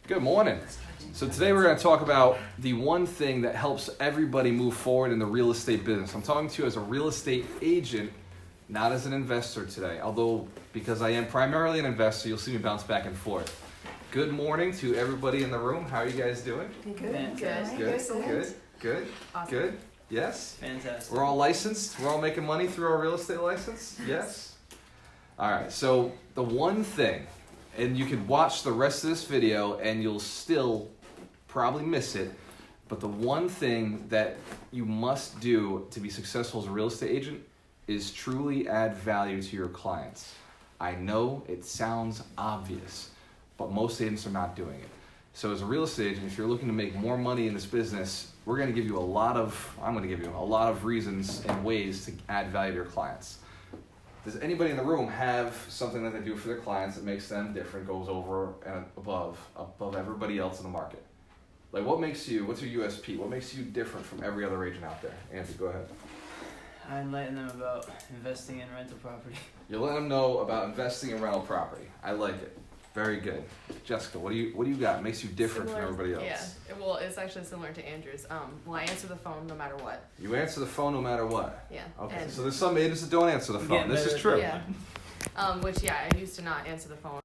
Good morning. So today we're going to talk about the one thing that helps everybody move forward in the real estate business. I'm talking to you as a real estate agent, not as an investor today. Although, because I am primarily an investor, you'll see me bounce back and forth. Good morning to everybody in the room. How are you guys doing? Good. Awesome. Good. Yes? Fantastic. We're all licensed? We're all making money through our real estate license? Yes? All right, so the one thing, and you can watch the rest of this video and you'll still probably miss it, but the one thing that you must do to be successful as a real estate agent is truly add value to your clients. I know it sounds obvious, but most agents are not doing it. So as a real estate agent, if you're looking to make more money in this business, I'm going to give you a lot of reasons and ways to add value to your clients. Does anybody in the room have something that they do for their clients that makes them different, goes over and above everybody else in the market? Like what's your USP? What makes you different from every other agent out there? Andy, go ahead. I enlighten them about investing in rental property. You let them know about investing in rental property. I like it. Very good. Jessica, what do you got? It makes you different from everybody else. Yeah, well, it's actually similar to Andrew's. Well, I answer the phone no matter what. You answer the phone no matter what. Yeah. Okay. And So there's some agents that don't answer the phone. This is true. yeah. I used to not answer the phone.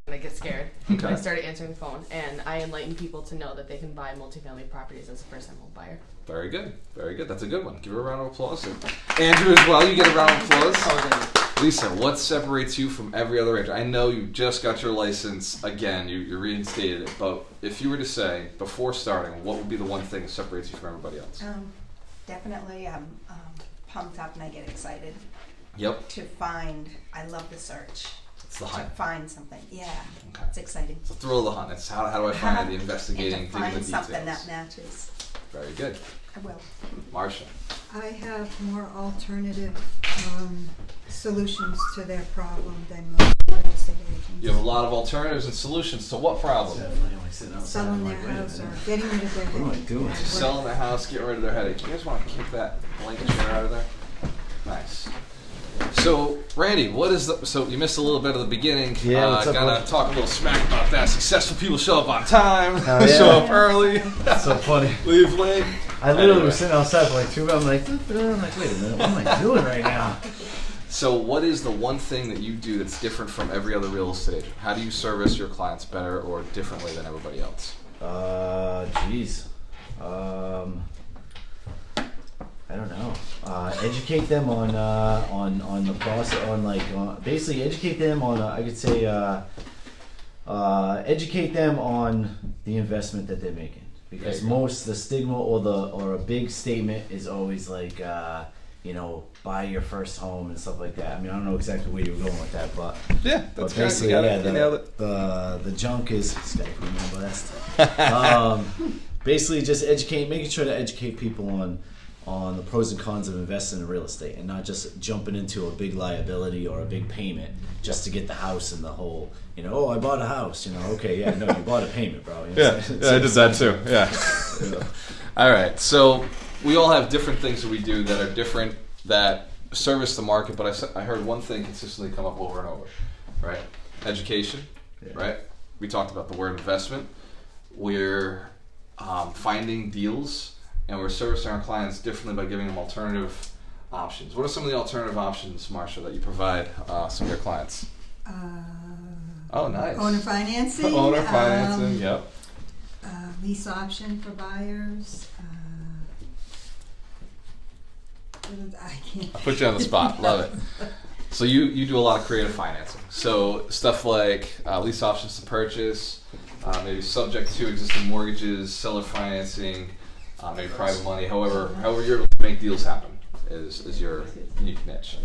And I get scared. Okay. I started answering the phone, and I enlighten people to know that they can buy multifamily properties as a first-time home buyer. Very good. Very good. That's a good one. Give her a round of applause. And Andrew as well. You get a round of applause. Oh, Lisa, what separates you from every other agent? I know you just got your license again. You reinstated it. But if you were to say, before starting, what would be the one thing that separates you from everybody else? Definitely, I'm pumped up and I get excited Yep. to find. I love the search. It's the To hunt. find something. Yeah, Okay. it's exciting. It's the thrill of the hunt. It's how do I find the investigating, And to digging the find details. something that matches. Very good. I will. Marcia. I have more alternative solutions to their problem than most real estate agents. You have a lot of alternatives and solutions to what problem? Selling their house or getting rid of their headache. Selling the house, getting rid of their headache. You guys want to kick that blanket chair out of there? Nice. So, Randy, so you missed a little bit of the beginning. Yeah, what's up, gotta bud? talk a little smack about that. Successful people show up on time, Oh, yeah. show up early, That's so funny. leave late. I literally Anyway. was sitting outside for like 2 minutes. I'm like, wait a minute, what am I doing right now? So what is the one thing that you do that's different from every other real estate agent? How do you service your clients better or differently than everybody else? Geez. I don't know. Educate them on the process, basically educate them on, I could say, educate them on the investment that they're making. Because the stigma or a big statement is always like, buy your first home and stuff like that. I mean, I don't know exactly where you were going with that, but Yeah, but basically, you nailed it. the junk is this guy put me on blast. Basically, just making sure to educate people on the pros and cons of investing in real estate, and not just jumping into a big liability or a big payment just to get the house and the whole. I bought a house. Okay, yeah, no, you bought a payment, bro. You know what I'm saying? I did that too. Yeah. All right. So we all have different things that we do that are different that service the market. But I heard one thing consistently come up over and over, right? Education, right? We talked about the word investment. We're finding deals, and we're servicing our clients differently by giving them alternative options. What are some of the alternative options, Marsha, that you provide some of your clients? Oh, nice. Owner financing. Owner financing, yep. Lease option for buyers. I can't. I put you on the spot. Love it. So you do a lot of creative financing. So stuff like lease options to purchase, maybe subject to existing mortgages, seller financing, maybe private money. However you're able to make deals happen is your unique niche.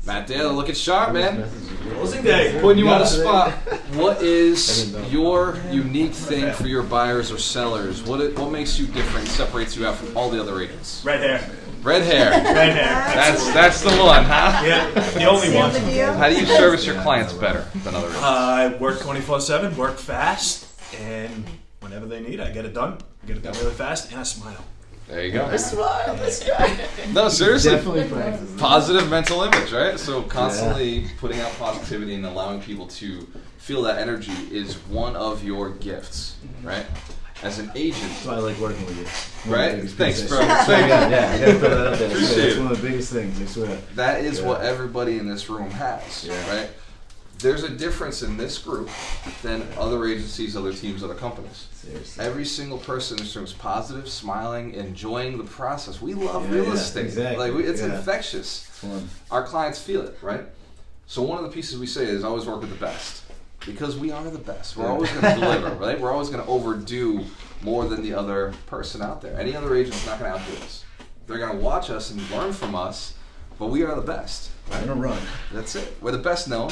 Matt Dale, looking sharp, man. Closing day. Putting you on the spot. What is your unique thing for your buyers or sellers? What makes you different, separates you out from all the other agents? Red hair. Red hair. Red hair. That's the one, huh? Yeah, the only Seal one. the deal. How do you service your clients better than other agents? I work 24/7, work fast, and whenever they need, I get it done. I get it done really fast, and I smile. There you go. I smile. This guy. No, seriously. Definitely practice. Positive mental image, right? So constantly putting out positivity and allowing people to feel that energy is one of your gifts, right? As an agent, That's why I like working with you. right? Thanks, bro. Yeah, Thank you. yeah, I gotta throw that out there. Appreciate That's it. one of the biggest things, I swear. That is Yeah. what everybody in this room has, Yeah. right? There's a difference in this group than other agencies, other teams, other companies. Seriously. Every single person in this room is positive, smiling, enjoying the process. We love Yeah, real yeah, estate. exactly. It's Yeah. infectious. It's fun. Our clients feel it, right? So one of the pieces we say is always work with the best. Because we are the best. We're always going to deliver, right? We're always going to overdo more than the other person out there. Any other agent's not going to outdo us. They're going to watch us and learn from us, but we are the best. I'm gonna run. That's it. We're the best known.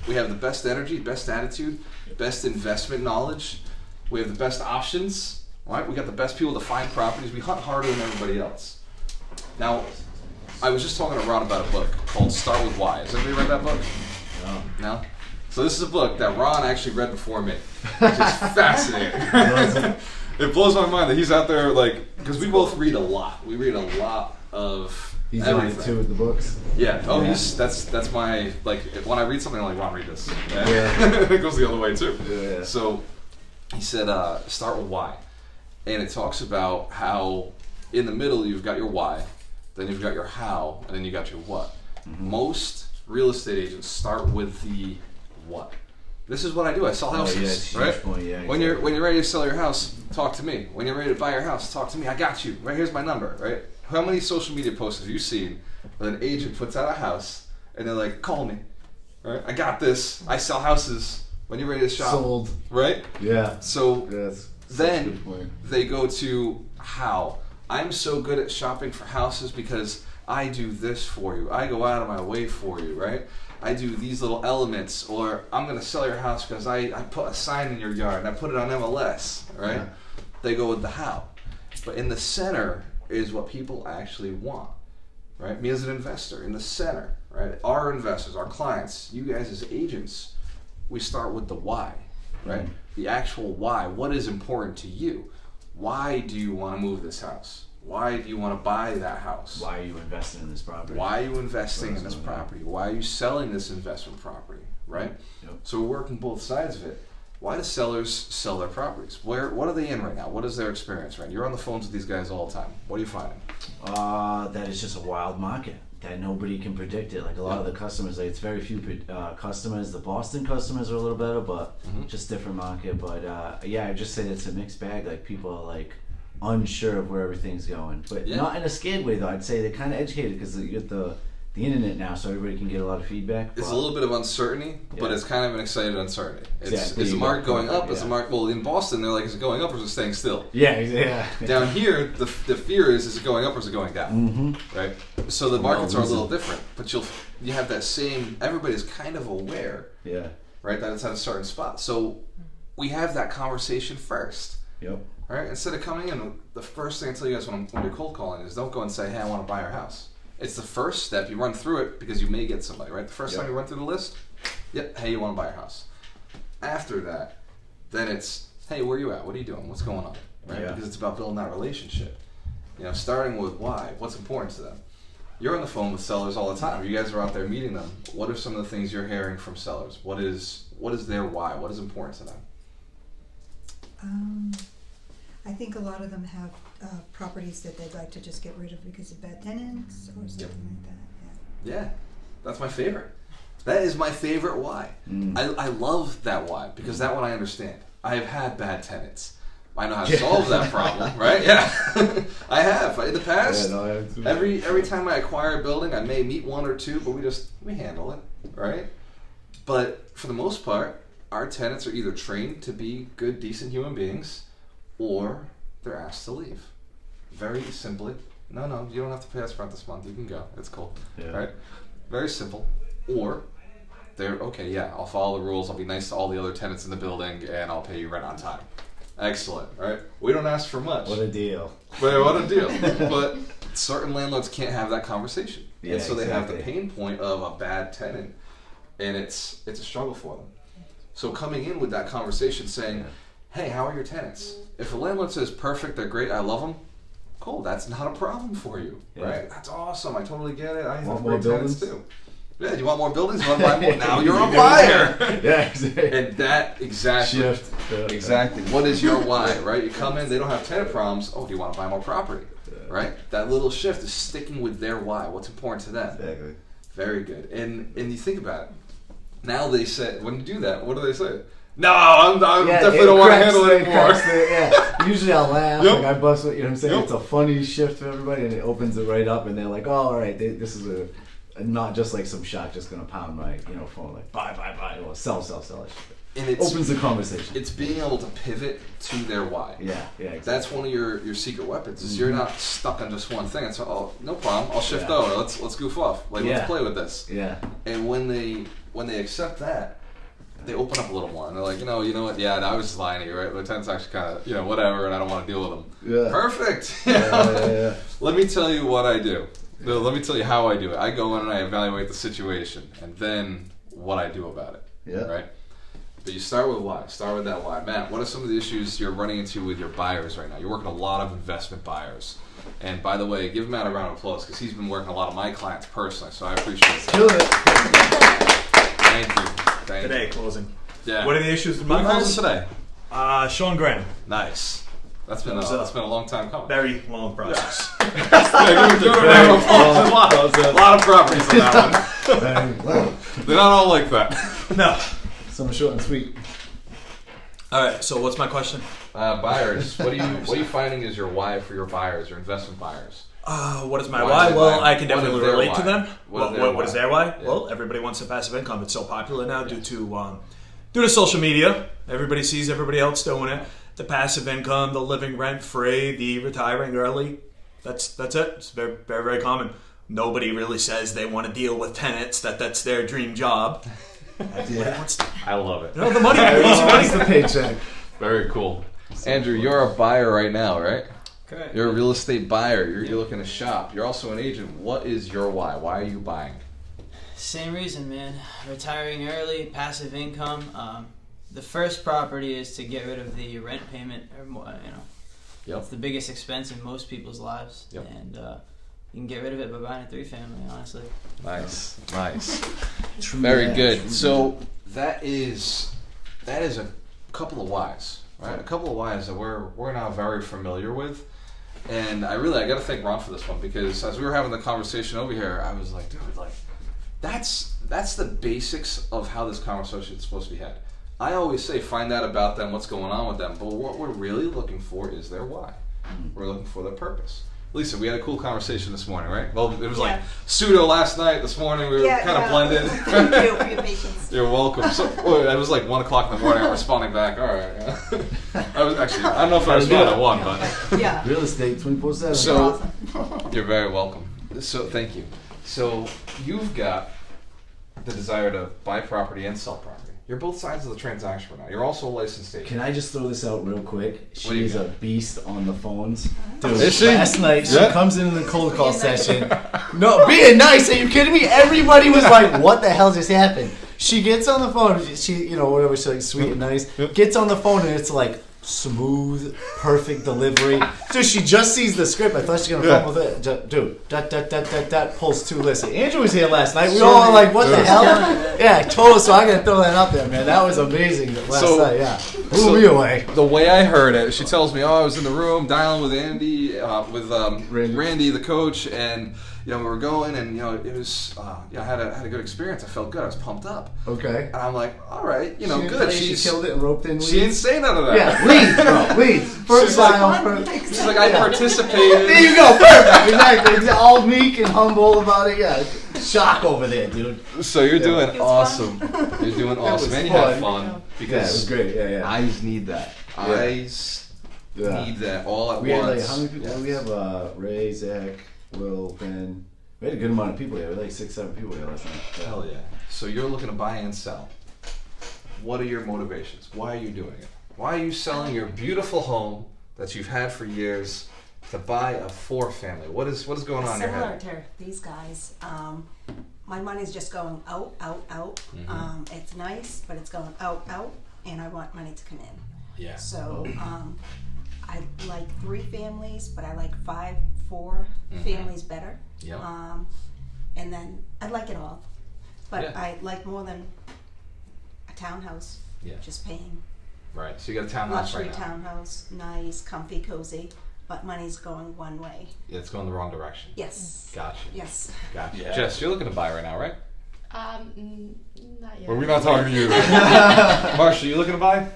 We have the best energy, best attitude, best investment knowledge. We have the best options, right? We got the best people to find properties. We hunt harder than everybody else. Now, I was just talking to Ron about a book called Start With Why. Has anybody read that book? No. No? So this is a book that Ron actually read before me, which is fascinating. It blows my mind that he's out there, like, because we both read a lot. We read a lot of He's on everything. it too with the books. Yeah. Oh, Yeah. that's my, like, when I read something, I'm like, Ron, read this. Yeah. It goes the other way too. Yeah. So he said, start with why, and it talks about how in the middle you've got your why, then you've got your how, and then you got your what. Mm-hmm. Most real estate agents start with the what. This is what I do. I sell houses, yeah, it's a right? huge point, yeah, When you're ready to sell your house, talk to me. When you're ready to buy your house, talk to me. I got you. Right, here's my number. Right. How many social media posts have you seen where an agent puts out a house and they're like, call me. Right. I got this. I sell houses. When you're ready to shop. Sold. Right. Yeah. So That's then such a good point. they go to how. I'm so good at shopping for houses because I do this for you. I go out of my way for you, right? I do these little elements, or I'm going to sell your house because I put a sign in your yard and I put it on MLS, right? Yeah. They go with the how. But in the center is what people actually want, right? Me as an investor, in the center, right? Our investors, our clients, you guys as agents, we start with the why, right? Mhm. The actual why. What is important to you? Why do you want to move this house? Why do you want to buy that house? Why are you investing in this property? Why are you investing in this Yeah. property? Why are you selling this investment property, right? Yep. So we're working both sides of it. Why do sellers sell their properties? What are they in right now? What is their experience, right? You're on the phones with these guys all the time. What are you finding? That it's just a wild market that nobody can predict it. Like a lot of the customers, like it's very few customers. The Boston customers are a little better, but just different market. But yeah, I just say it's a mixed bag. Like people are like unsure of where everything's going, but Yeah. not in a scared way though. I'd say they're kind of educated because you get the internet now, so everybody can get a lot of feedback. It's but- a little bit of uncertainty, but Yeah. it's kind of an excited uncertainty. It's, Exactly. is the You market go going up? perfect, Is the yeah. market, well, in Boston, they're like, is it going up or is it staying still? Yeah, yeah. Down here, the fear is it going up or is it going down? Mm-hmm. Right? So the markets are a little losing. different, but you have that same, everybody's kind of aware, Yeah. right, that it's at a certain spot. So we have that conversation first, Yep. right? Instead of coming in, the first thing I tell you guys when you're cold calling is don't go and say, hey, I want to buy your house. It's the first step. You run through it because you may get somebody, right? The first Yep. time you run through the list, yep, hey, you want to buy your house. After that, then it's, hey, where are you at? What are you doing? What's going on? Right? Yeah. Because it's about building that relationship. You know, starting with why, what's important to them. You're on the phone with sellers all the time. You guys are out there meeting them. What are some of the things you're hearing from sellers? What is their why? What is important to them? I think a lot of them have properties that they'd like to just get rid of because of bad tenants or something like that. Yeah, that's my favorite. That is my favorite why. Mm. I love that why because that one I understand. I have had bad tenants. I know how to solve that problem, right? Yeah, I have in the past. Yeah, no, I have too. Every time I acquire a building, I may meet one or two, but we handle it, right? But for the most part, our tenants are either trained to be good, decent human beings, or they're asked to leave. Very simply, no, you don't have to pay us rent this month. You can go. It's cool, Yeah. right? Very simple. Or they're okay. Yeah, I'll follow the rules. I'll be nice to all the other tenants in the building, and I'll pay you rent on time. Excellent, right? We don't ask for much. What a deal. But what a deal. But certain landlords can't have that conversation. Yeah, and so they have the exactly. pain point of a bad tenant, and it's a struggle for them. So coming in with that conversation saying, hey, how are your tenants? If a landlord says, perfect, they're great, I love them, Cool, that's not a problem for you, right? That's awesome. I totally get it. I have Want more great tenants buildings? too. Yeah, you want more buildings? You want to buy more? Now you're a buyer. Yeah, exactly. And that exactly. Shift. Exactly. What is your why, right? You come in, they don't have tenant problems. Oh, do you want to buy more property? Right? That little shift is sticking with their why. What's important to them? Exactly. Very good. And you think about it. Now they say, when you do that, what do they say? No, I definitely don't want to handle it anymore. Usually I'll laugh, Yep. like I bust it, you know what I'm saying? Yep. It's a funny shift for everybody and it opens it right up and they're like, oh, all right, this is not just like some shot just going to pound my phone like buy, or sell. And It opens the conversation. It's being able to pivot to their why. Yeah, exactly. That's one of your secret weapons. Is you're not stuck on just one thing. It's no problem. I'll shift over. Let's goof off. Let's play with this. Yeah. And when they accept that, they open up a little more. And they're like, you know what? Yeah, I was just lying to you, right? Lieutenant's actually kind of, whatever, and I don't want to deal with them. Yeah. Perfect. Yeah. Let me tell you what I do. No, let me tell you how I do it. I go in and I evaluate the situation, and then what I do about it. Yeah. Right. But you start with why. Start with that why. Matt, what are some of the issues you're running into with your buyers right now? You're working a lot of investment buyers. And by the way, give Matt a round of applause because he's been working a lot of my clients personally, so I appreciate that. Kill it. Thank you. Thank Today, you. closing. Yeah. What are the issues with Who my are you closing buyers? today? Sean Graham. Nice. That's been a long time coming. Very long process. Yeah, give a round of applause. A lot of properties on that one. They're not all like that. No. Some short and sweet. All right. So what's my question? Buyers, what are you finding is your why for your buyers, your investment buyers? What is my Why why? do they Well, buy? I can What is definitely their relate why? to them. What is What is their their why? why? Yeah. Well, everybody wants a passive income. It's so popular now due to social media. Everybody sees everybody else doing it. The passive income, the living rent free, the retiring early. That's it. It's very, very, very common. Nobody really says they want to deal with tenants. That's their dream job. Everybody wants to. I love it. The money. What's the paycheck? Very cool. Andrew, you're a buyer right now, right? Correct. You're a real estate buyer. You're looking to shop. You're also an agent. What is your why? Why are you buying? Same reason, man. Retiring early, passive income. The first property is to get rid of the rent payment, or more, Yep. it's the biggest expense in most people's lives, Yep. and you can get rid of it by buying a 3-family. Honestly. Nice. Nice. True Very that. good. So that is a couple of whys, right? A couple of whys that we're now very familiar with. And I got to thank Ron for this one because as we were having the conversation over here, I was like, dude, that's the basics of how this conversation is supposed to be had. I always say find out about them, what's going on with them, but what we're really looking for is their why. We're looking for their purpose. Lisa, we had a cool conversation this morning, right? Well, it was like pseudo last night. This morning we were kind of blended. Thank you for your patience. You're welcome. So it was like 1 o'clock in the morning. I'm responding back. All right. I don't know if I responded at 1, but Yeah. Real estate 24/7. So you're very welcome. So thank you. So you've got the desire to buy property and sell property. You're both sides of the transaction right now. You're also a licensed agent. Can I just throw this out real quick? What do you She's a got? beast on the phones. Dude, Is she? last night she Yeah. comes in the cold call session. No, being nice. Are you kidding me? Everybody was like, "What the hell just happened?" She gets on the phone. She, whatever. She's like sweet and nice. Gets on the phone and it's like smooth, perfect delivery. Dude, she just sees the script. I thought she was gonna fumble with it. Dude, pulls 2 lists. Andrew was here last night. We all were like, "What the hell?" Yeah, total. So I gotta throw that out there, man. That was amazing last night. Yeah, blew me away. The way I heard it, she tells me, "Oh, I was in the room dialing with Andy, with Randy, the coach, and we were going, and it was, I had a good experience. I felt good. I was pumped up." Okay. And I'm like, "All right, She didn't good." tell you she killed it and roped in. She didn't say none of that. Yeah, leads, bro, leads. First She's like- dial. She's like, "I participated." There you go, perfect, exactly. All meek and humble about it. Yeah, shock over there, dude. So you're doing was awesome. You're doing awesome, was and you had fun. fun Yeah, it was because great. Yeah. eyes need that. Yeah. Eyes Yeah. need that all at We had once. like how many people? Yes. We have Ray, Zach, Will, Ben. We had a good amount of people here. We had like 6, 7 people here last night. Hell yeah. So you're looking to buy and sell. What are your motivations? Why are you doing it? Why are you selling your beautiful home that you've had for years to buy a 4-family? What is going on in your Similar head? to these guys, my money's just going out. It's nice, but it's going out, and I want money to come in. Yeah. So I like 3 families, but I like 4 families better. Yep. And then I like it all, but Yeah. I like more than a townhouse. Yeah. Just paying Right. So you got a townhouse luxury right now. townhouse, nice, comfy, cozy, but money's going one way. Yeah, it's going the wrong direction. Yes. Gotcha. Yes. Gotcha. Yeah. Jess, you're looking to buy right now, right? Not yet. Well, we're not talking to you. Marsha, you looking to buy?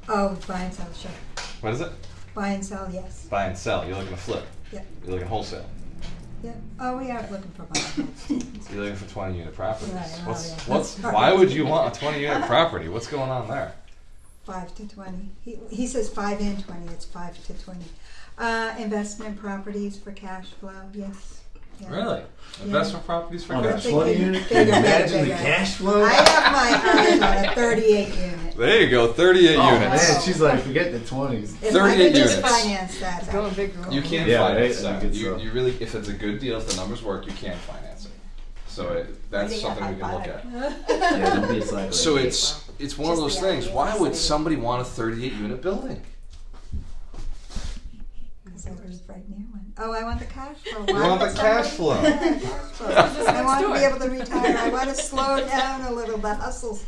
Oh, buy and sell, sure. What is it? Buy and sell, yes. Buy and sell. You're looking to flip. Yep. You're looking wholesale. Yep. Oh, we are looking for buying. You're looking for 20-unit properties. Right, oh, What's, yeah. what's, That's why right. would you want a 20-unit property? What's going on there? 5 to 20. He says 5 and 20. It's 5 to 20. Investment properties for cash flow. Yes. Yeah. Really? Investment properties for On a cash? Big, 20 big, unit? bigger, Imagine bigger. the cash flow. I have my eyes on a 38 unit. There you go, 38 Oh units. man, she's like, forget the 20s. If 38 I could just units. finance that. Going big room. You can't Yeah, finance right? I that. think You, so. you really, if it's a good deal, if the numbers work, you can finance it. So that's Yeah, something we can look high at. Yeah, don't be a slacker. So it's one of those Just the things. idea Why is would exciting. somebody want a 38-unit building? Because I live right near one. Oh, I want the cash flow. You Why want would the cash flow. somebody- Yeah, cash flow. I want to be able to retire. I want to slow down a little. The hustle's.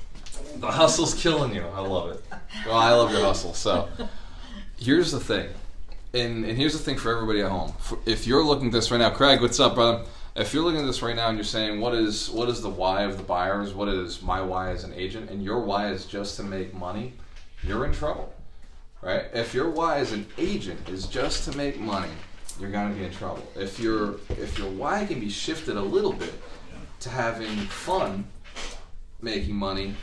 The hustle's killing you. I love it. Well, I love your hustle. So here's the thing. And here's the thing for everybody at home. If you're looking at this right now, Craig, what's up, brother? If you're looking at this right now and you're saying, what is the why of the buyers? What is my why as an agent? And your why is just to make money, you're in trouble, right? If your why as an agent is just to make money, you're going to be in trouble. If your why can be shifted a little bit to having fun making money,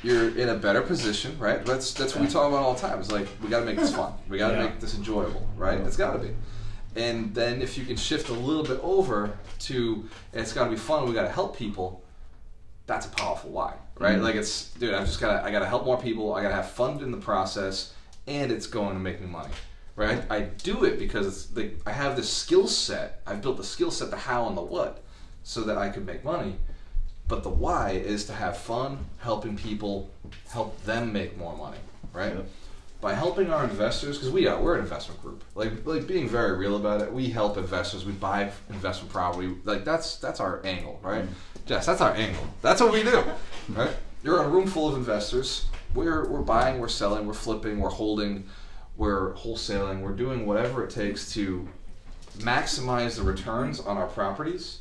you're in a better position, right? That's what we talk about all the time. It's like, we got to make this fun. We got to make this enjoyable, right? It's got to be. And then if you can shift a little bit over to, it's got to be fun, we got to help people, that's a powerful why, right? Like it's, dude, I got to help more people, I got to have fun in the process, and it's going to make me money, right? I do it because it's like, I have this skill set, I've built the skill set, the how and the what, so that I could make money. But the why is to have fun, helping people, help them make more money, right? Yep. By helping our investors, because we're an investment group. Like being very real about it, we help investors. We buy investment property. Like that's our angle, right? Jess, that's our angle. That's what we do, right? You're in a room full of investors. We're buying, we're selling, we're flipping, we're holding, we're wholesaling, we're doing whatever it takes to maximize the returns on our properties.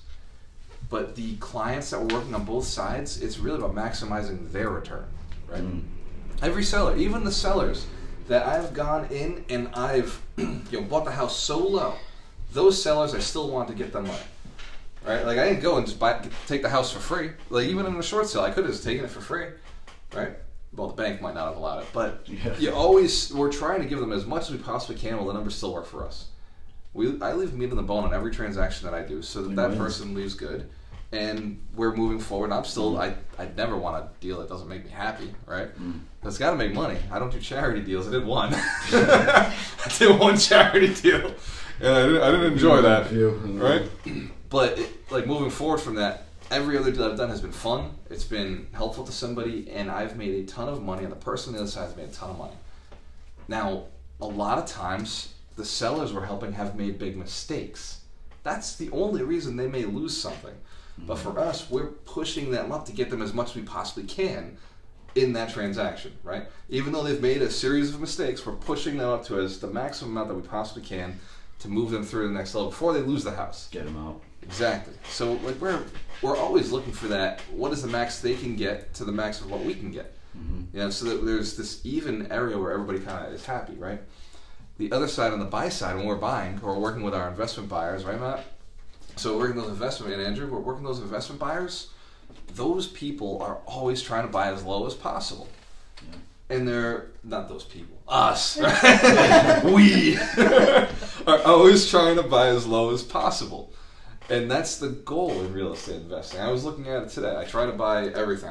But the clients that we're working on both sides, it's really about maximizing their return, right? Every seller, even the sellers that I've gone in and I've bought the house so low, those sellers I still want to get them money, right? Like I didn't go and just take the house for free. Like even in a short sale, I could have just taken it for free, right? Well, the bank might not have allowed it, but we're trying to give them as much as we possibly can while the numbers still work for us. I leave meat on the bone on every transaction that I do, so that person leaves good, and we're moving forward. I'm still, I'd never want a deal that doesn't make me happy, right? It's got to make money. I don't do charity deals. I did one. I did one charity deal, and I didn't enjoy that, right? But like moving forward from that, every other deal I've done has been fun. It's been helpful to somebody, and I've made a ton of money, and the person on the other side has made a ton of money. Now, a lot of times, the sellers we're helping have made big mistakes. That's the only reason they may lose something. But for us, we're pushing them up to get them as much as we possibly can in that transaction, right? Even though they've made a series of mistakes, we're pushing them up to as the maximum amount that we possibly can to move them through to the next level before they lose the house. Get them out. Exactly. So like we're always looking for that. What is the max they can get to the max of what we can get? So that there's this even area where everybody kind of is happy, right? The other side, on the buy side, when we're buying or working with our investment buyers, right, Matt? So we're working those investment, and Andrew, we're working those investment buyers. Those people are always trying to buy as low as possible. And they're not those people, us, right? We are always trying to buy as low as possible. And that's the goal in real estate investing. I was looking at it today. I try to buy everything.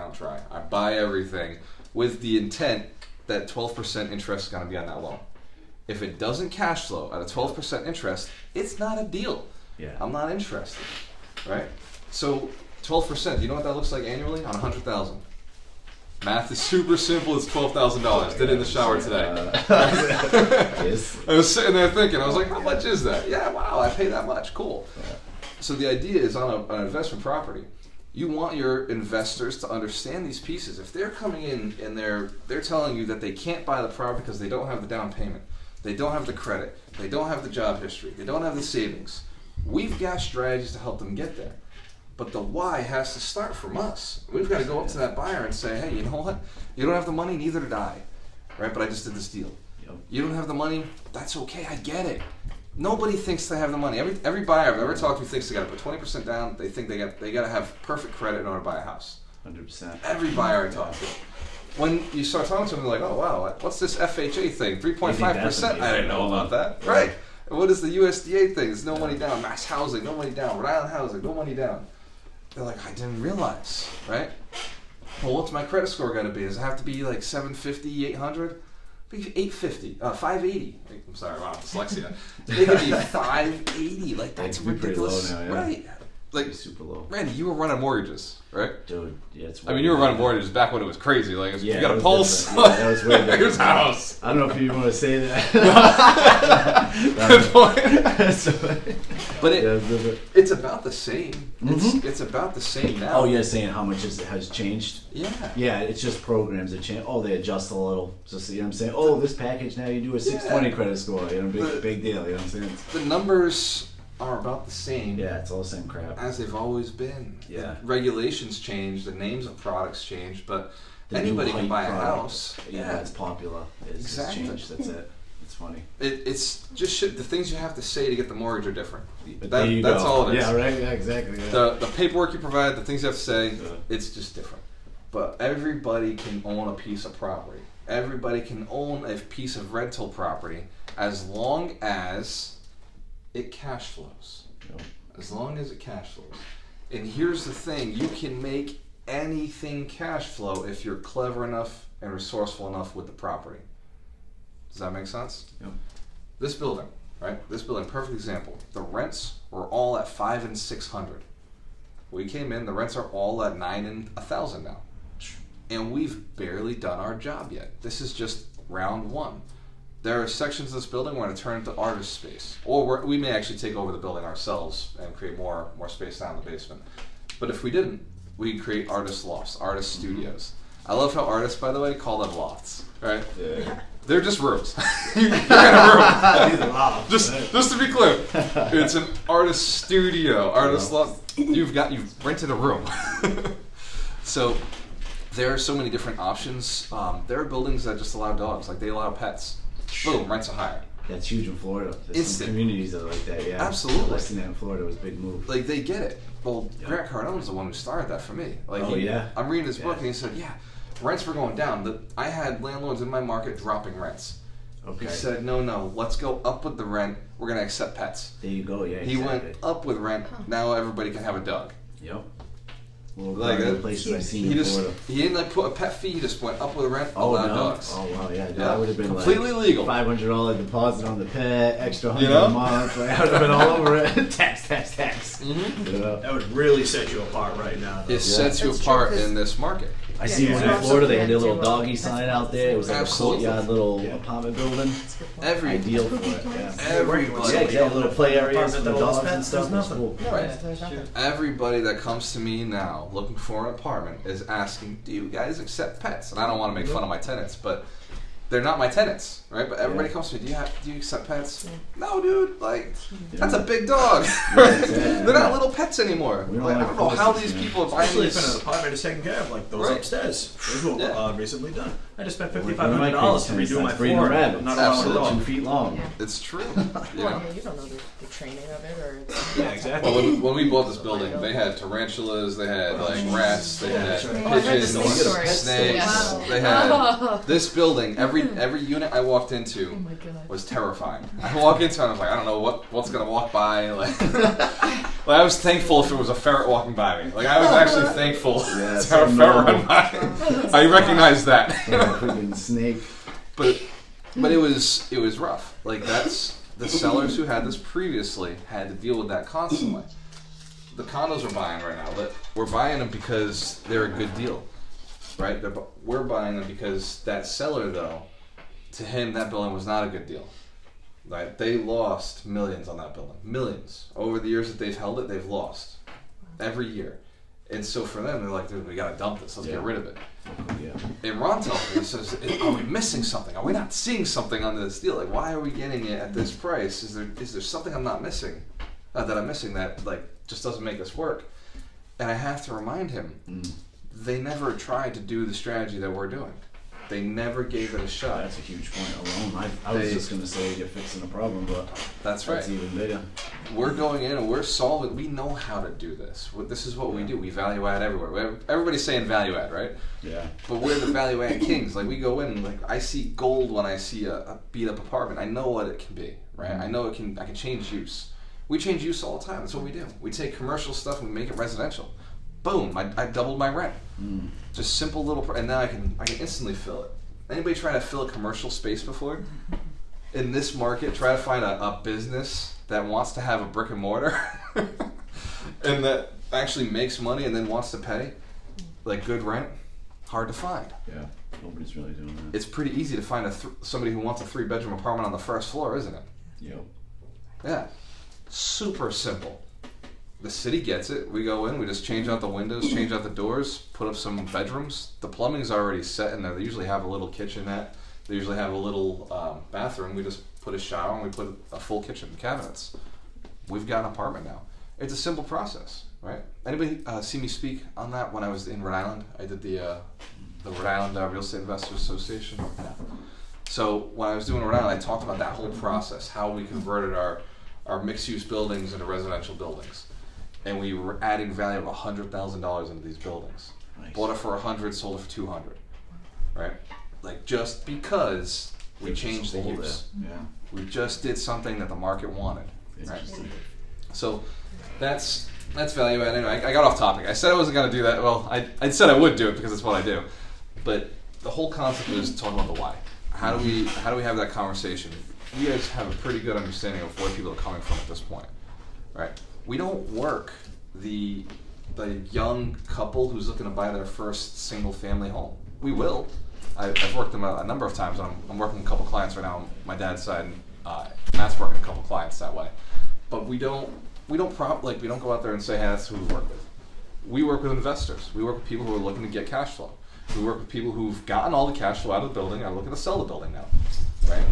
I buy everything with the intent that 12% interest is going to be on that loan. If it doesn't cash flow at a 12% interest, it's not a deal. Yeah. I'm not interested, right? So 12%, you know what that looks like annually on 100,000? Math is super simple. It's $12,000. Did it in the shower today. Yes. I was sitting there thinking, I was like, how much is that? Yeah, wow, I pay that much. Cool. So the idea is on an investment property, you want your investors to understand these pieces. If they're coming in and they're telling you that they can't buy the property because they don't have the down payment, they don't have the credit, they don't have the job history, they don't have the savings, we've got strategies to help them get there. But the why has to start from us. We've got to go up to that buyer and say, hey, you know what? You don't have the money, neither did I. Right? But I just did this deal. Yep. You don't have the money, that's okay, I get it. Nobody thinks they have the money. Every buyer I've ever talked to thinks they got to put 20% down. They think they got to have perfect credit in order to buy a house. 100%. Every buyer I talk to. When you start talking to them, they're like, oh, wow, what's this FHA thing? 3.5%? I didn't know about that. Right. And what is the USDA thing? There's no money down. Mass housing, no money down. Rhode Island housing, no money down. They're like, I didn't realize, right? Well, what's my credit score got to be? Does it have to be like 750, 800? 850, 580. I'm sorry, wow, dyslexia. They could be 580. Like, that's It'd be pretty ridiculous. low now, yeah. Right. Like, Super low. Randy, you were running mortgages, right? Dude, yeah, it's I mean, you were running mortgages back when it was crazy. Like, Yeah, you got it a was pulse. different. Yeah, that was way different. Here's a house. I don't know if you want to say that. Good point. So- But Yeah, it's different. it's about the same. Mhm. It's about the same now. Oh, you're saying how much has changed? Yeah. Yeah, it's just programs that change. Oh, they adjust a little. Just, you know what I'm saying? Oh, this package now you do a 620 credit score. You know, big deal. You know what I'm saying? The numbers are about the same. Yeah, it's all the same crap. As they've always been. Yeah. The regulations change, the names of products change, but The new anybody can height buy a product, house. Yeah, it's popular. It's Exactly. changed. That's it. It's funny. It's just shit. The things you have to say to get the mortgage are different. But That- there you that's go. all it is. Yeah, right. Yeah, exactly. Yeah. The paperwork you provide, the things you have to say, Yeah. it's just different. But everybody can own a piece of property. Everybody can own a piece of rental property as long as it cash flows. Yep. As long as it cash flows. And here's the thing, you can make anything cash flow if you're clever enough and resourceful enough with the property. Does that make sense? Yep. This building, right? This building, perfect example. The rents were all at 500 and 600. We came in, the rents are all at 9 and 1,000 now. And we've barely done our job yet. This is just round one. There are sections of this building we're going to turn into artist space. Or we may actually take over the building ourselves and create more space down in the basement. But if we didn't, we'd create artist lofts, artist studios. I love how artists, by the way, call them lofts, right? Yeah. They're just rooms. You're in a room. These are loud. Just to be clear, it's an artist studio, artist loft. You've rented a room. So there are so many different options. There are buildings that just allow dogs, like they allow pets. Boom, rents are higher. That's huge in Florida. There's Instant. some communities that are like that. Yeah, Absolutely. I've seen that in Florida. It was a big move. Like they get it. Well, Yeah. Grant Cardone's the one who started that for me. Like Oh, yeah? I'm reading his book Yeah. and he said, yeah, rents were going down. I had landlords in my market dropping rents. Okay. He said, no, let's go up with the rent. We're going to accept pets. There you go. Yeah. He exactly. went up with rent. Now everybody can have a dog. Yep. Little Like like that. places I've seen He in just Florida. he didn't like put a pet fee. He just went up with rent. Oh allowed no! dogs. Oh wow! Yeah, Yeah. that would have been Completely like legal. $500 deposit on the pet, extra $100 know? a month. Like, I would have been all over it. tax. Mm-hmm. You know? That would really set you apart right now. though. It sets you That's true, apart 'cause- in this market. I see one in Yeah. Florida. They had their Yeah. little doggy sign out there. It was like Absolutely. a courtyard little Yeah. apartment building. That's a good point. Every Ideal for it. Yeah. everybody, Yeah, exactly. Little play areas for the Apartment that allows dogs and pets, stuff. there's It's cool. No, Right. there's nothing. everybody that comes to me now looking for an apartment is asking, "Do you guys accept pets?" And I don't want to make fun of my tenants, but they're not my tenants, right? But everybody Yeah. comes to me, "Do you accept pets?" No, dude. Like Yeah. that's a big dog. Yeah, exactly. They're not little pets anymore. We don't Like, I like don't know how pussies, these man. people are buying Especially if an these. apartment is taken care of, like those Right. upstairs. Those were Yeah. recently done. I just spent One of my $5,500 to kids' redo my tenants, breeding floor. rabbits. Not allowing a Absolutely. dog. 2 feet long. Yeah. It's true. You Well, know? yeah, you don't know the training of it, or it's Yeah, exactly. Well, when we bought this building, they had tarantulas, they had like rats, they Yeah, had that's right. Oh, I heard the pigeons, snake stories. snakes. Wow. They had this building. Every unit I walked Oh into my god. was terrifying. I walk into it, and I was like, I don't know what's gonna walk by. Like, I was thankful if it was a ferret walking by me. Like, I was actually thankful Yeah, to it's have a so ferret normal. run by. I recognize that. Freaking snake. But it was rough. Like that's the sellers who had this previously had to deal with that constantly. The condos we're buying right now, we're buying them because they're a good deal. right? We're buying them because that seller, though, to him, that building was not a good deal. Right? They lost millions on that building. Millions. Over the years that they've held it, they've lost. Every year. And so for them, they're like, dude, we got to dump this. Let's get rid of it. Yeah. And Ron tells me, he says, are we missing something? Are we not seeing something on this deal? Like, why are we getting it at this price? Is there something I'm not missing? That I'm missing that, like, just doesn't make this work? And I have to remind him, they never tried to do the strategy that we're doing. They never gave it a shot. That's a huge point alone. I was just going to say you're fixing a problem, but that's right. That's even bigger. We're going in and we're solving. We know how to do this. This is what we do. We value add everywhere. Everybody's saying value add, right? Yeah. But we're the value add kings. Like, we go in and, like, I see gold when I see a beat up apartment. I know what it can be, right? I know I can change use. We change use all the time. That's what we do. We take commercial stuff and we make it residential. Boom! I doubled my rent. Just simple little, and now I can instantly fill it. Anybody try to fill a commercial space before? In this market, try to find a business that wants to have a brick and mortar and that actually makes money and then wants to pay like good rent. Hard to find. Yeah, nobody's really doing that. It's pretty easy to find somebody who wants a 3-bedroom apartment on the first floor, isn't it? Yep. Yeah, super simple. The city gets it. We go in, we just change out the windows, change out the doors, put up some bedrooms. The plumbing's already set in there. They usually have a little kitchenette. They usually have a little bathroom. We just put a shower and we put a full kitchen, cabinets. We've got an apartment now. It's a simple process, right? Anybody see me speak on that when I was in Rhode Island? I did the Rhode Island Real Estate Investors Association. Yeah. So when I was doing Rhode Island, I talked about that whole process, how we converted our mixed-use buildings into residential buildings. And we were adding value of $100,000 into these buildings. Nice. Bought it for $100, sold it for $200, right? Like, just because we changed the use. Yeah. We just did something that the market wanted, right? So that's value add. Anyway, I got off topic. I said I wasn't going to do that. Well, I said I would do it because it's what I do. But the whole concept is talking about the why. How do we have that conversation? You guys have a pretty good understanding of where people are coming from at this point, right? We don't work the young couple who's looking to buy their first single family home. We will. I've worked them a number of times. I'm working with a couple clients right now on my dad's side, and Matt's working a couple clients that way. But we don't go out there and say, hey, that's who we work with. We work with investors. We work with people who are looking to get cash flow. We work with people who've gotten all the cash flow out of the building and are looking to sell the building now, right?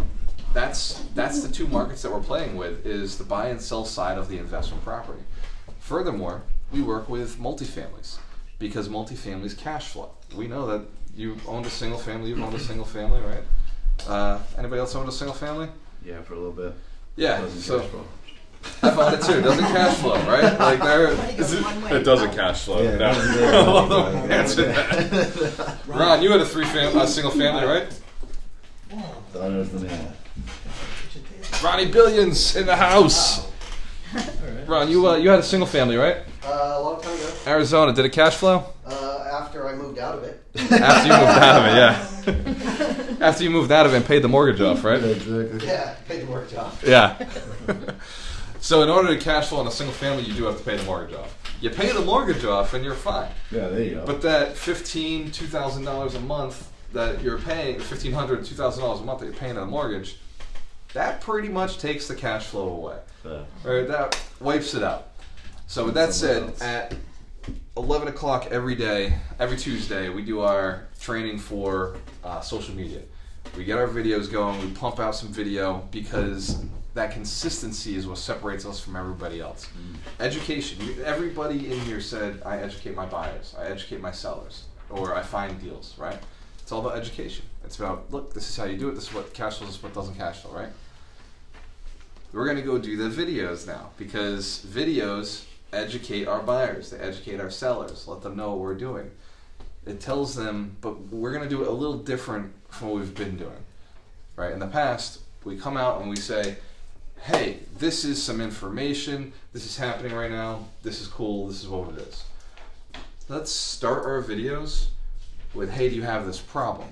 That's the two markets that we're playing with, is the buy and sell side of the investment property. Furthermore, we work with multifamilies because multifamilies cash flow. We know that you owned a single family, you've owned a single family, right? Anybody else owned a single family? Yeah, for a little bit. Yeah, so I found it too. It doesn't cash flow, right? Like it doesn't cash flow. Yeah, No. Ron, you had a single family, right? Thought it was the man. Ronnie Billions in the house. Ron, you had a single family, right? A long time ago. Arizona. Did it cash flow? After I moved out of it. After you moved out of it, yeah. After you moved out of it and paid the mortgage off, right? Yeah, paid the mortgage off. Yeah. So in order to cash flow on a single family, you do have to pay the mortgage off. You pay the mortgage off and you're fine. Yeah, there you go. But that $2,000 a month that you're paying, $1,500, $2,000 a month that you're paying on a mortgage, that pretty much takes the cash flow away. Right? That wipes it out. So with that said, at 11 o'clock every day, every Tuesday, we do our training for social media. We get our videos going, we pump out some video because that consistency is what separates us from everybody else. Education. Everybody in here said, I educate my buyers, I educate my sellers, or I find deals, right? It's all about education. It's about, look, this is how you do it, this is what cash flows, this is what doesn't cash flow, right? We're going to go do the videos now because videos educate our buyers, they educate our sellers, let them know what we're doing. It tells them, but we're going to do it a little different from what we've been doing, right? In the past, we come out and we say, hey, this is some information, this is happening right now, this is cool, this is what it is. Let's start our videos with, hey, do you have this problem,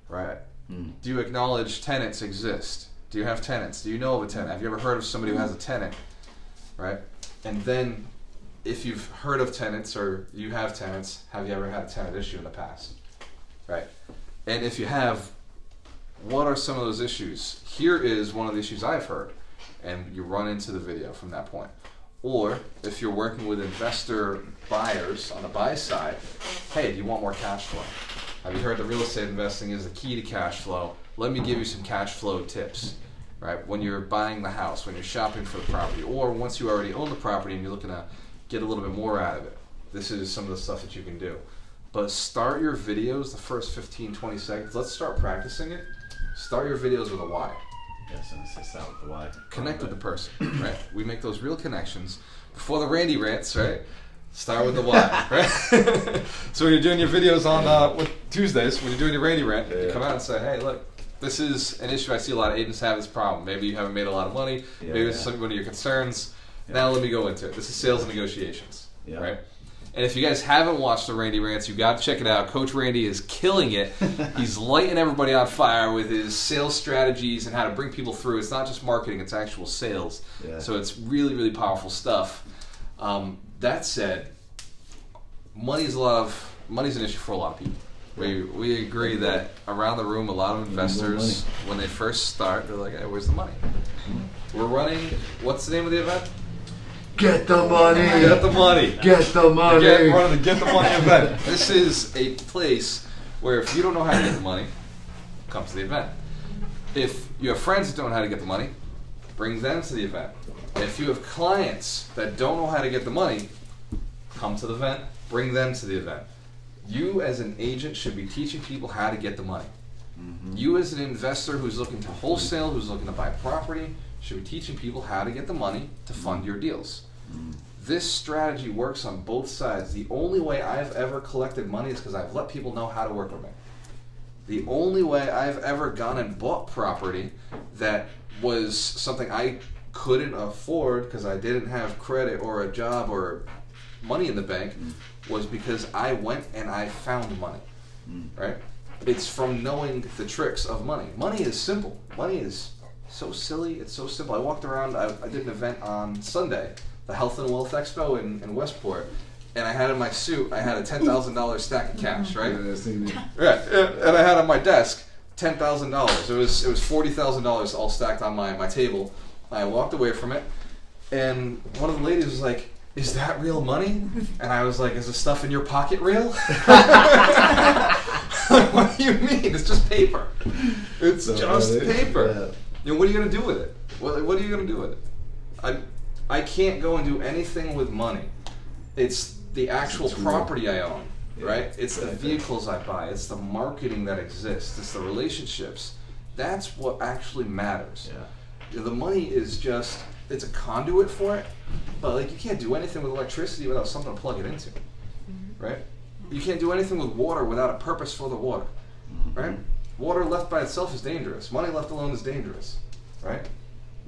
right? Do you acknowledge tenants exist? Do you have tenants? Do you know of a tenant? Have you ever heard of somebody who has a tenant, right? And then, if you've heard of tenants or you have tenants, have you ever had a tenant issue in the past? right? And if you have, what are some of those issues? Here is one of the issues I've heard, and you run into the video from that point. Or if you're working with investor buyers on the buy side, hey, do you want more cash flow? Have you heard that real estate investing is the key to cash flow? Let me give you some cash flow tips, right? When you're buying the house, when you're shopping for the property, or once you already own the property and you're looking to get a little bit more out of it. This is some of the stuff that you can do. But start your videos, the first 15, 20 seconds. Let's start practicing it. Start your videos with a why. Yes, and I start with the why. Connect with the person, right? We make those real connections. Before the Randy rants, right? Start with the why, right? So when you're doing your videos on Tuesdays, when you're doing your Randy rant, you come out and say, hey, look, this is an issue I see a lot of agents have this problem. Maybe you haven't made a lot of money. Maybe this is one of your concerns. Now let me go into it. This is sales and negotiations, right? And if you guys haven't watched the Randy Rants, you've got to check it out. Coach Randy is killing it. He's lighting everybody on fire with his sales strategies and how to bring people through. It's not just marketing, it's actual sales. Yeah. So it's really, really powerful stuff. That said, money's an issue for a lot of people. We agree that around the room, a lot of investors, when they first start, they're like, hey, where's the money? We're running, what's the name of the event? Get the money. Get the money. Get the money. We're running the Get the Money event. This is a place where if you don't know how to get the money, come to the event. If you have friends that don't know how to get the money, bring them to the event. If you have clients that don't know how to get the money, come to the event, bring them to the event. You as an agent should be teaching people how to get the money. You as an investor who's looking to wholesale, who's looking to buy property, should be teaching people how to get the money to fund your deals. This strategy works on both sides. The only way I've ever collected money is because I've let people know how to work with me. The only way I've ever gone and bought property that was something I couldn't afford because I didn't have credit or a job or money in the bank was because I went and I found money, right? It's from knowing the tricks of money. Money is simple. Money is so silly. It's so simple. I walked around. I did an event on Sunday, the Health and Wealth Expo in Westport, and I had in my suit, I had a $10,000 stack of cash, right? Right. And I had on my desk $10,000. It was $40,000 all stacked on my table. I walked away from it, and one of the ladies was like, "Is that real money?" And I was like, "Is the stuff in your pocket real?" What do you mean? It's just paper. It's just paper. Yeah. You know, what are you going to do with it? What are you going to do with it? I can't go and do anything with money. It's the actual property I own, right? It's the vehicles I buy. It's the marketing that exists. It's the relationships. That's what actually matters. Yeah. The money is just, it's a conduit for it, but like you can't do anything with electricity without something to plug it into, right? You can't do anything with water without a purpose for the water, right? Water left by itself is dangerous. Money left alone is dangerous, right?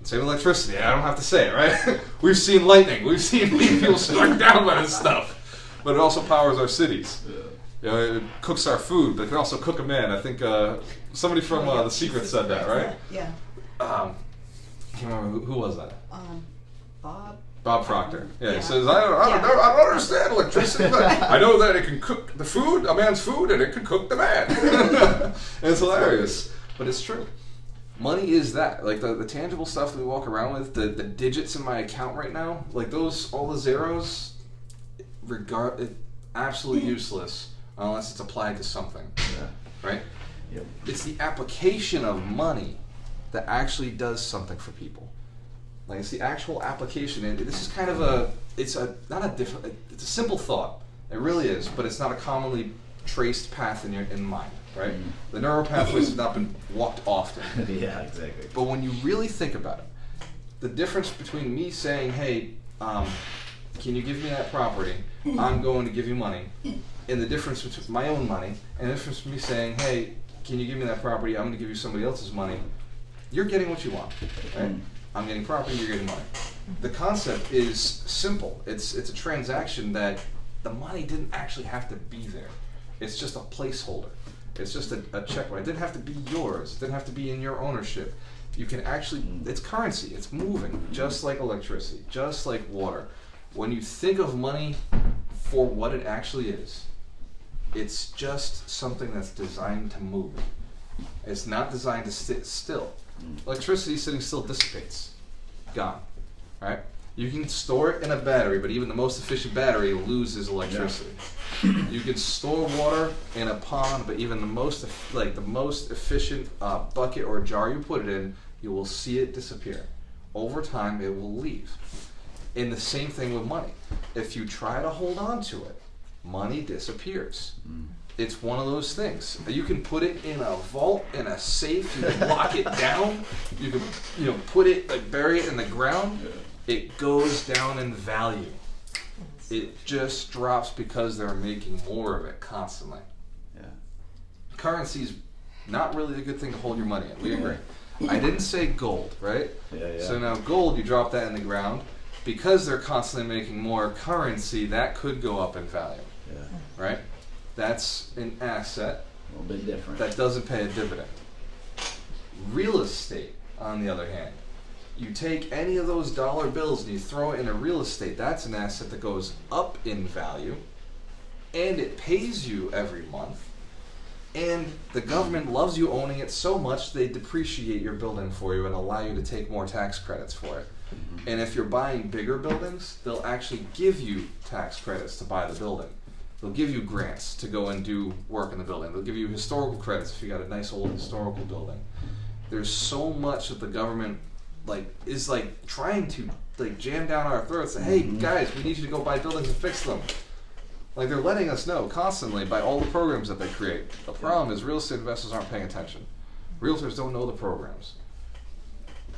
Same with electricity. I don't have to say it, right? We've seen lightning. We've seen people struck down by this stuff. But it also powers our cities. Yeah. You know, it cooks our food, but it can also cook a man. I think somebody from The Secret said that, right? Yeah. I can't remember who was that. Bob Proctor. Yeah, he says, I don't understand electricity, but I know that it can cook the food, a man's food, and it can cook the man. And it's hilarious, but it's true. Money is that. Like the tangible stuff that we walk around with, the digits in my account right now, like those, all the zeros, absolutely useless unless it's applied to something. Yeah. Right? Yep. It's the application of money that actually does something for people. Like it's the actual application, and this is kind of it's a simple thought. It really is, but it's not a commonly traced path in mind, right? The neural pathways have not been walked often. Yeah, exactly. But when you really think about it, the difference between me saying, "Hey, can you give me that property? I'm going to give you money," and the difference between my own money and the difference between me saying, "Hey, can you give me that property? I'm going to give you somebody else's money." You're getting what you want, right? I'm getting property, you're getting money. The concept is simple. It's a transaction that the money didn't actually have to be there. It's just a placeholder. It's just a check. It didn't have to be yours. It didn't have to be in your ownership. You can actually, it's currency. It's moving, just like electricity, just like water. When you think of money for what it actually is, It's just something that's designed to move. It's not designed to sit still. Electricity sitting still dissipates. Gone. Right? You can store it in a battery, but even the most efficient battery loses electricity. You can store water in a pond, but even the most efficient bucket or jar you put it in, you will see it disappear. Over time, it will leave. And the same thing with money. If you try to hold on to it, money disappears. It's one of those things. You can put it in a vault, in a safe. You can lock it down. You can, put it, bury it in the ground. It goes down in value. It just drops because they're making more of it constantly. Yeah. Currency's not really a good thing to hold your money in. We agree. I didn't say gold, right? Yeah. So now gold, you drop that in the ground. Because they're constantly making more currency, that could go up in value. Yeah. Right? That's an asset A little bit different. that doesn't pay a dividend. Real estate, on the other hand, you take any of those dollar bills and you throw it into real estate, that's an asset that goes up in value, and it pays you every month, and the government loves you owning it so much they depreciate your building for you and allow you to take more tax credits for it. And if you're buying bigger buildings, they'll actually give you tax credits to buy the building. They'll give you grants to go and do work in the building. They'll give you historical credits if you got a nice old historical building. There's so much that the government is trying to jam down our throats. Say, hey guys, we need you to go buy buildings and fix them. They're letting us know constantly by all the programs that they create. The problem is real estate investors aren't paying attention. Realtors don't know the programs.